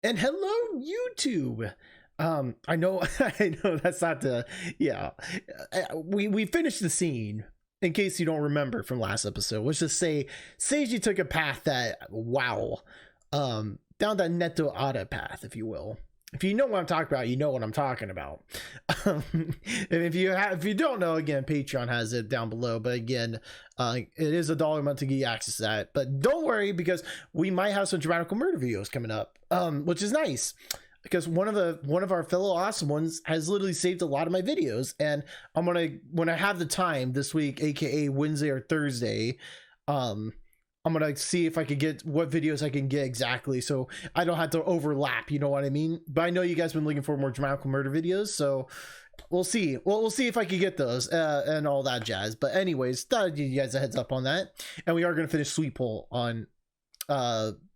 And hello, YouTube. I know, I know that's not the, yeah. We finished the scene. In case you don't remember from last episode, let's just say Seiji took a path that, wow, down that Neto Ada path, if you will. If you know what I'm talking about, you know what I'm talking about. And if you don't know, again, Patreon has it down below. But again, it is $1 a month to get you access to that. But don't worry, because we might have some dramatical murder videos coming up, which is nice. Because one of our fellow awesome ones has literally saved a lot of my videos, and I'm gonna, when I have the time this week, aka Wednesday or Thursday, I'm gonna see if I could get what videos I can get exactly, so I don't have to overlap. You know what I mean? But I know you guys have been looking for more dramatical murder videos, so we'll see. Well, we'll see if I can get those and all that jazz. But anyways, thought I'd give you guys a heads up on that, and we are gonna finish Sweet Poll on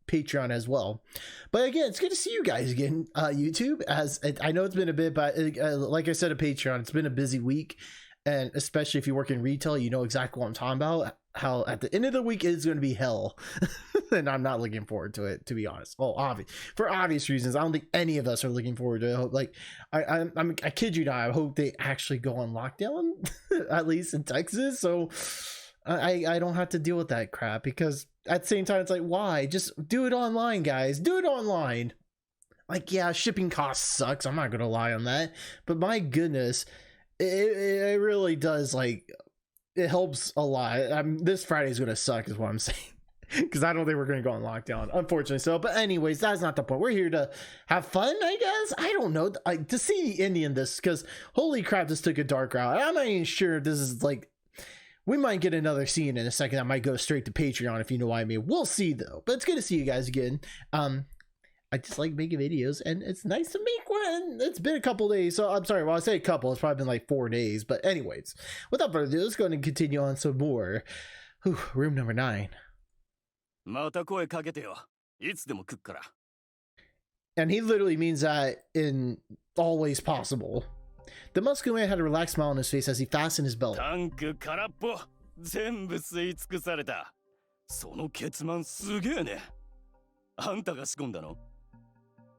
Patreon as well. But again, it's good to see you guys again, YouTube. As I know it's been a bit, but like I said, a Patreon, it's been a busy week, and especially if you work in retail, you know exactly what I'm talking about. How at the end of the week it's going to be hell, and I'm not looking forward to it, to be honest. Well, for obvious reasons, I don't think any of us are looking forward to it. Like, I kid you not, I hope they actually go on lockdown, at least in Texas, so I don't have to deal with that crap. Because at the same time, it's like, why? Just do it online, guys. Do it online. Like, yeah, shipping costs sucks. I'm not gonna lie on that. But my goodness, it really does, like, it helps a lot. This Friday's gonna suck is what I'm saying. Because I don't think we're gonna go on lockdown, unfortunately. So, but anyways, that's not the point. We're here to have fun, I guess. I don't know. To see Indian this, because holy crap, this took a dark route. I'm not even sure if this is like, we might get another scene in a second that might go straight to Patreon, if you know what I mean. We'll see, though. But it's good to see you guys again. I just like making videos, and it's nice to make one. It's been a couple days, so I'm sorry. Well, I say a couple, it's probably been like 4 days. But anyways, without further ado, let's go ahead and continue on some more. Whew, room number 9. And he literally means that in all ways possible. The muscular man had a relaxed smile on his face as he fastened his belt.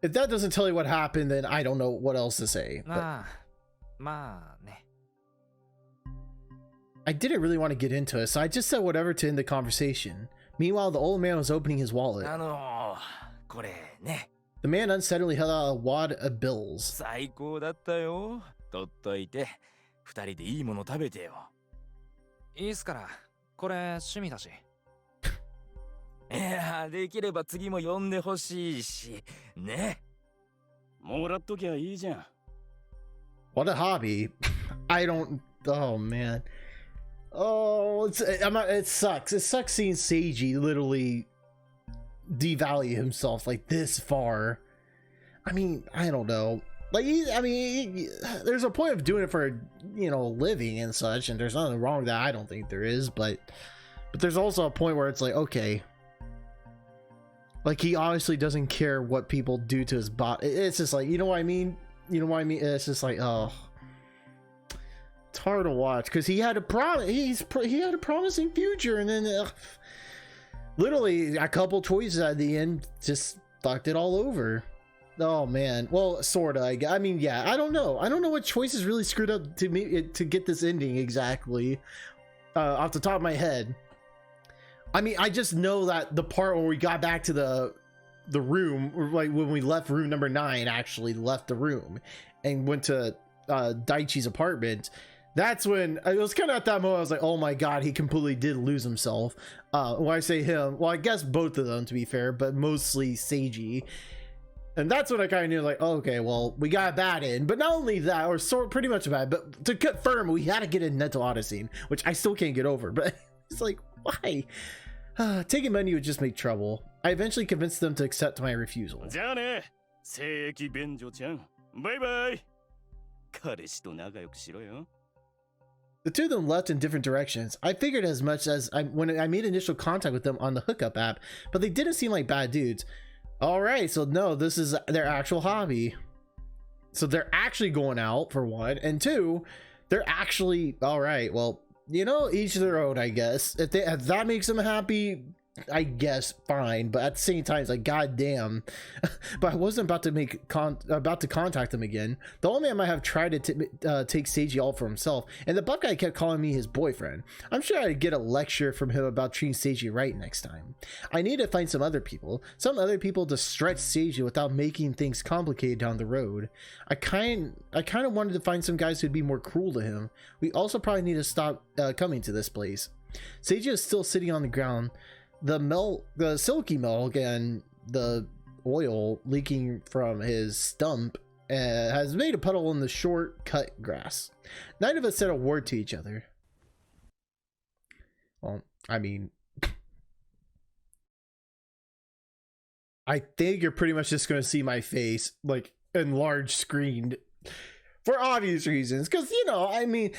If that doesn't tell you what happened, then I don't know what else to say. But I didn't really want to get into it, so I just said whatever to end the conversation. Meanwhile, the old man was opening his wallet. The man unsteadily held out a wad of bills. What a hobby. I don't, oh man. Oh, it sucks. It sucks seeing Seiji literally devalue himself like this far. I mean, I don't know. Like, there's a point of doing it for, you know, living and such, and there's nothing wrong with that. I don't think there is, but there's also a point where it's like, okay, like, he honestly doesn't care what people do to his body. It's just like, you know what I mean? You know what I mean? It's just like, oh, it's hard to watch, because he had a he had a promising future, and then literally a couple choices at the end just fucked it all over. Oh man, well, sorta. I mean, yeah, I don't know what choices really screwed up to me to get this ending exactly, off the top of my head. I mean, I just know that the part where we got back to the room, like when we left room number 9, actually left the room and went to Daichi's apartment. That's when it was kind of at that moment I was like, oh my god, he completely did lose himself. When I say him, well, I guess both of them, to be fair, but mostly Seiji. And that's when I kind of knew, like, oh, okay, well, we got a bad in. But not only that, or pretty much a bad, but to confirm, we had to get a Neto Ada scene, which I still can't get over. But it's like, why? Taking money would just make trouble. I eventually convinced them to accept my refusal. The two of them left in different directions. I figured as much as when I made initial contact with them on the hookup app, but they didn't seem like bad dudes. All right, so no, this is their actual hobby. So they're actually going out, for one, and two, they're actually, all right, well, you know, each their own, I guess. If that makes them happy, I guess fine, but at the same time it's like goddamn. But I wasn't about to contact him again. The old man might have tried to take Seiji all for himself, and the buff guy kept calling me his boyfriend. I'm sure I'd get a lecture from him about treating Seiji right next time. I need to find some other people to stretch Seiji without making things complicated down the road. I kind of wanted to find some guys who'd be more cruel to him. We also probably need to stop coming to this place. Seiji is still sitting on the ground. The silky milk and the oil leaking from his stump has made a puddle in the short cut grass. Neither of us said a word to each other. Well, I mean, I think you're pretty much just going to see my face like enlarged screened for obvious reasons, because I mean,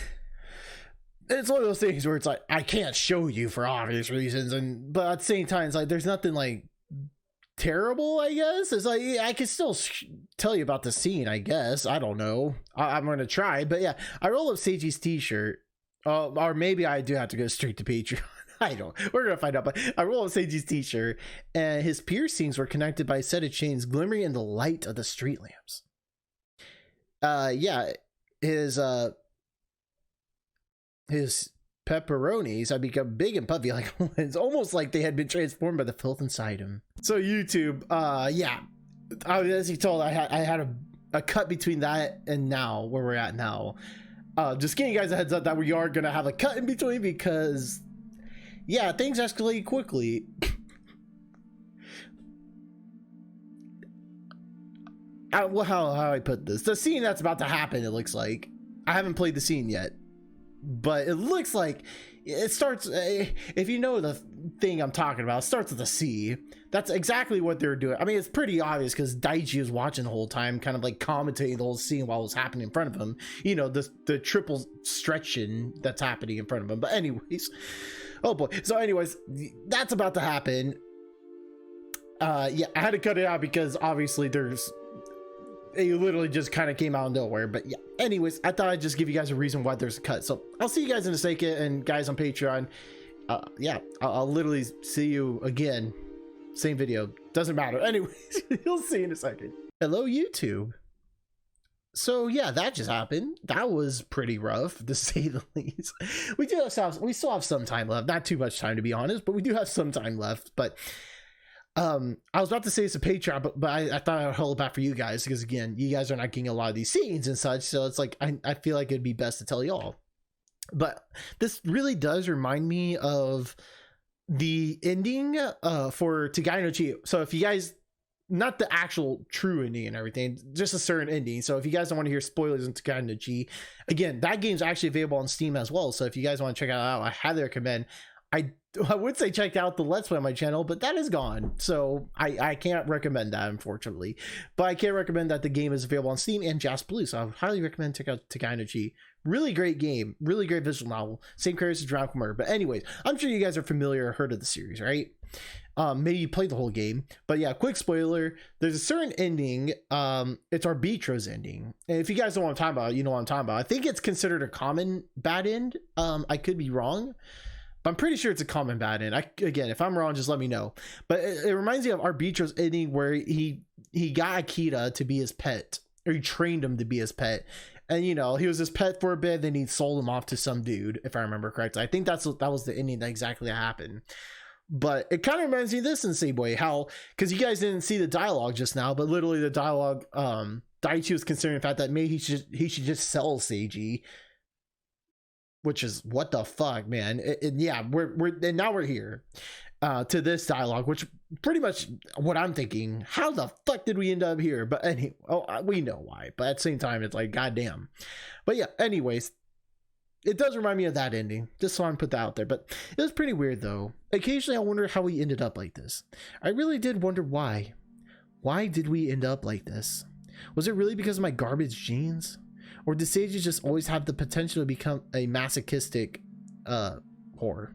it's one of those things where it's like I can't show you for obvious reasons, but at the same time it's like there's nothing like terrible. I guess it's like I can still tell you about the scene. I guess I don't know. I'm gonna try, but yeah, I roll up Seiji's t-shirt, or maybe I do have to go straight to Patreon. I don't. We're gonna find out. But I roll up Seiji's t-shirt, and his piercings were connected by a set of chains glimmering in the light of the street lamps. Yeah, his pepperonis had become big and puffy, like it's almost like they had been transformed by the filth inside him. So YouTube, yeah, as you told, I had a cut between that and now where we're at now. Just giving you guys a heads up that we are gonna have a cut in between because, yeah, things escalate quickly. Well, how I put this? The scene that's about to happen, it looks like. I haven't played the scene yet, but it looks like it starts, if you know the thing I'm talking about, it starts with a C. That's exactly what they're doing. I mean, it's pretty obvious because Daichi was watching the whole time, kind of like commentating the whole scene while it was happening in front of him. The triple stretching that's happening in front of him. But anyways, oh boy. So anyways, that's about to happen. Yeah, I had to cut it out because obviously it literally just kind of came out of nowhere. But yeah, anyways, I thought I'd just give you guys a reason why there's a cut. So I'll see you guys in a second, and guys on Patreon, yeah, I'll literally see you again, same video, doesn't matter. Anyways, you'll see in a second. Hello YouTube. So yeah, that just happened. That was pretty rough, to say the least. We still have some time left, not too much time to be honest, but we do have some time left. But I was about to say it's a Patreon, but I thought I would hold it back for you guys because, again, you guys are not getting a lot of these scenes and such, so it's like I feel like it'd be best to tell y'all. But this really does remind me of the ending for Tagai no Chi. So if you guys, not the actual true ending and everything, just a certain ending. So if you guys don't want to hear spoilers in Tagai no Chi, again, that game's actually available on Steam as well. So if you guys want to check it out, I highly recommend. I would say check out the Let's Play on my channel, but that is gone, so I can't recommend that, unfortunately. But I can recommend that the game is available on Steam and Jazz Blue, so I highly recommend check out Tagai no Chi. Really great game, really great visual novel, same creators as Drowning Murder. But anyways, I'm sure you guys are familiar or heard of the series, right? Maybe you played the whole game, but yeah, quick spoiler, there's a certain ending, it's Arbitro's ending, and if you guys don't know what I'm talking about, you know what I'm talking about. I think it's considered a common bad end. I could be wrong, I'm pretty sure it's a common bad end. Again, if I'm wrong, just let me know. But it reminds me of Arbitro's ending where he got Akita to be his pet, or he trained him to be his pet. And he was his pet for a bit, then he sold him off to some dude, if I remember correctly. I think that was the ending that exactly happened. But it kind of reminds me of this in Seiboy, how, because you guys didn't see the dialogue just now, but literally the dialogue, Daichi was considering the fact that maybe he should just sell Seiji. Which is what the fuck, man. Yeah, and now we're here to this dialogue, which pretty much what I'm thinking. How the fuck did we end up here? But anyway, we know why. But at the same time, it's like goddamn. But yeah, anyways, it does remind me of that ending. Just so I put that out there. But it was pretty weird though. Occasionally, I wonder how we ended up like this. I really did wonder why. Why did we end up like this? Was it really because of my garbage genes? Or did Seiji just always have the potential to become a masochistic whore?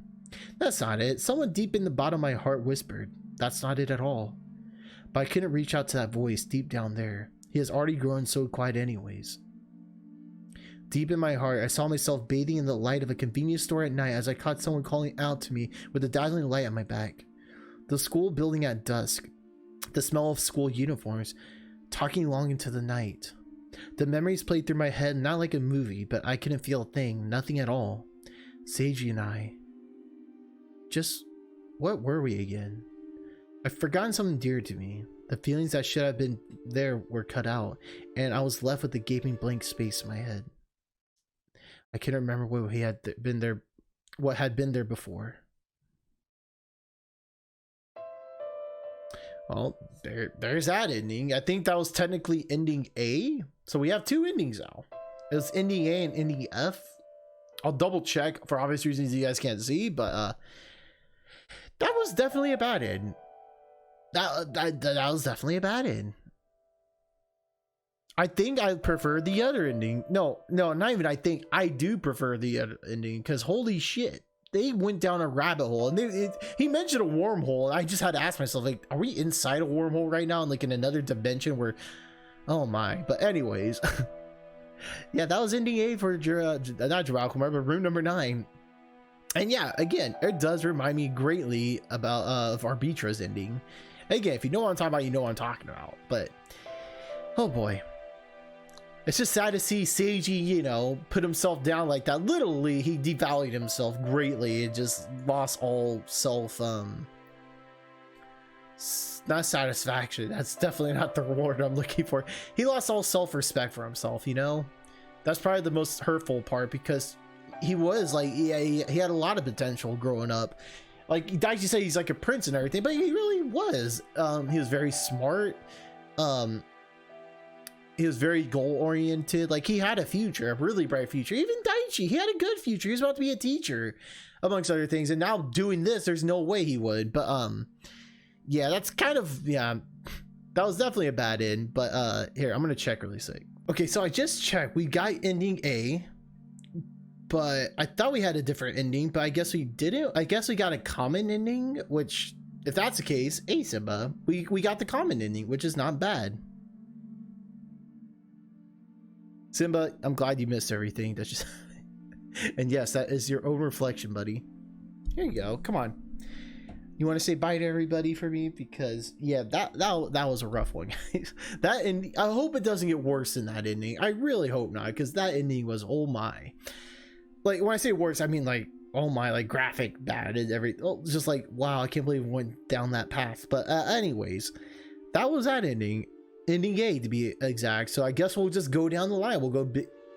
That's not it. Someone deep in the bottom of my heart whispered, that's not it at all. But I couldn't reach out to that voice deep down there. He has already grown so quiet anyways. Deep in my heart, I saw myself bathing in the light of a convenience store at night as I caught someone calling out to me with a dazzling light on my back. The school building at dusk. The smell of school uniforms. Talking long into the night. The memories played through my head, not like a movie, but I couldn't feel a thing, nothing at all. Seiji and I. Just, what were we again? I've forgotten something dear to me. The feelings that should have been there were cut out, and I was left with a gaping blank space in my head. I can't remember what had been there before. Well, there's that ending. I think that was technically ending A. So we have two endings now. It was ending A and ending F. I'll double check for obvious reasons you guys can't see, but that was definitely a bad end. That was definitely a bad end. I think I prefer the other ending. No, not even I think. I do prefer the other ending, because holy shit. They went down a rabbit hole, and he mentioned a wormhole, and I just had to ask myself, like, are we inside a wormhole right now, and like in another dimension where, oh my. But anyways, yeah, that was ending A for not Jirakumar, but room number 9. And yeah, again, it does remind me greatly about of Arbitra's ending. Again, if you know what I'm talking about, you know what I'm talking about. But oh boy, it's just sad to see Seiji, you know, put himself down like that. Literally, he devalued himself greatly and just lost all self, not satisfaction. That's definitely not the word I'm looking for. He lost all self-respect for himself, you know? That's probably the most hurtful part, because he was like, he had a lot of potential growing up. Like, Daichi said he's like a prince and everything, but he really was. He was very smart. He was very goal-oriented. Like, he had a future, a really bright future. Even Daichi, he had a good future. He was about to be a teacher, amongst other things. And now doing this, there's no way he would. But yeah, that's kind of, yeah, that was definitely a bad end. But here, I'm gonna check really quick. Okay, so I just checked. We got ending A, but I thought we had a different ending, but I guess we didn't. I guess we got a common ending, which, if that's the case, hey Simba, we got the common ending, which is not bad. Simba, I'm glad you missed everything. That's just and yes, that is your own reflection, buddy. Here you go. Come on. You want to say bye to everybody for me? Because yeah, that was a rough one, guys. That ending, I hope it doesn't get worse than that ending. I really hope not, because that ending was, oh my. Like, when I say worse, I mean like, oh my, like graphic bad and everything. Oh, just like, wow, I can't believe we went down that path. But anyways, that was that ending. Ending A, to be exact. So I guess we'll just go down the line. We'll go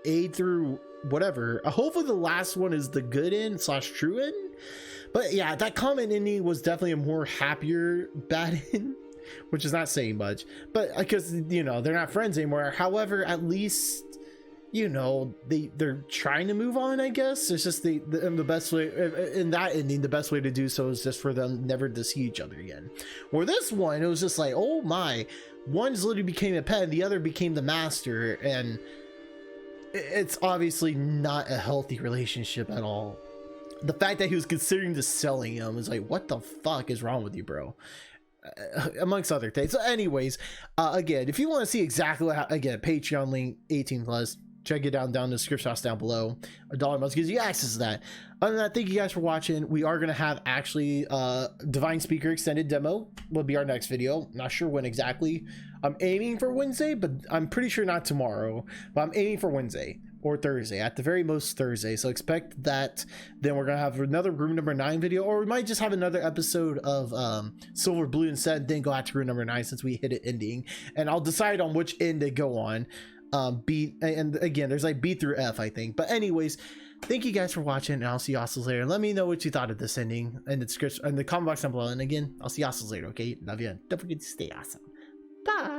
A through whatever. Hopefully the last one is the good end / true end. But yeah, that common ending was definitely a more happier bad end, which is not saying much. But because, you know, they're not friends anymore. However, at least, you know, they're trying to move on, I guess. It's just the best way in that ending, the best way to do so is just for them never to see each other again. Where this one, it was just like, oh my, one's literally became a pet, the other became the master, and it's obviously not a healthy relationship at all. The fact that he was considering just selling him is like, what the fuck is wrong with you, bro? Amongst other things. So anyways, again, if you want to see exactly what, again, Patreon link 18+, check it down in the description box down below. $1 month gives you access to that. Other than that, thank you guys for watching. We are going to have actually Divine Speaker extended demo will be our next video. Not sure when exactly. I'm aiming for Wednesday, but I'm pretty sure not tomorrow. But I'm aiming for Wednesday or Thursday, at the very most Thursday. So expect that. Then we're going to have another room number 9 video, or we might just have another episode of Silver, Blue, and Set, and then go out to room number 9 since we hit it ending. And I'll decide on which end to go on. B, and again, there's like B through F, I think. But anyways, thank you guys for watching, and I'll see you all later. Let me know what you thought of this ending in the description, in the comment box down below. And again, I'll see you all later, okay? Love you, and don't forget to stay awesome. Bye.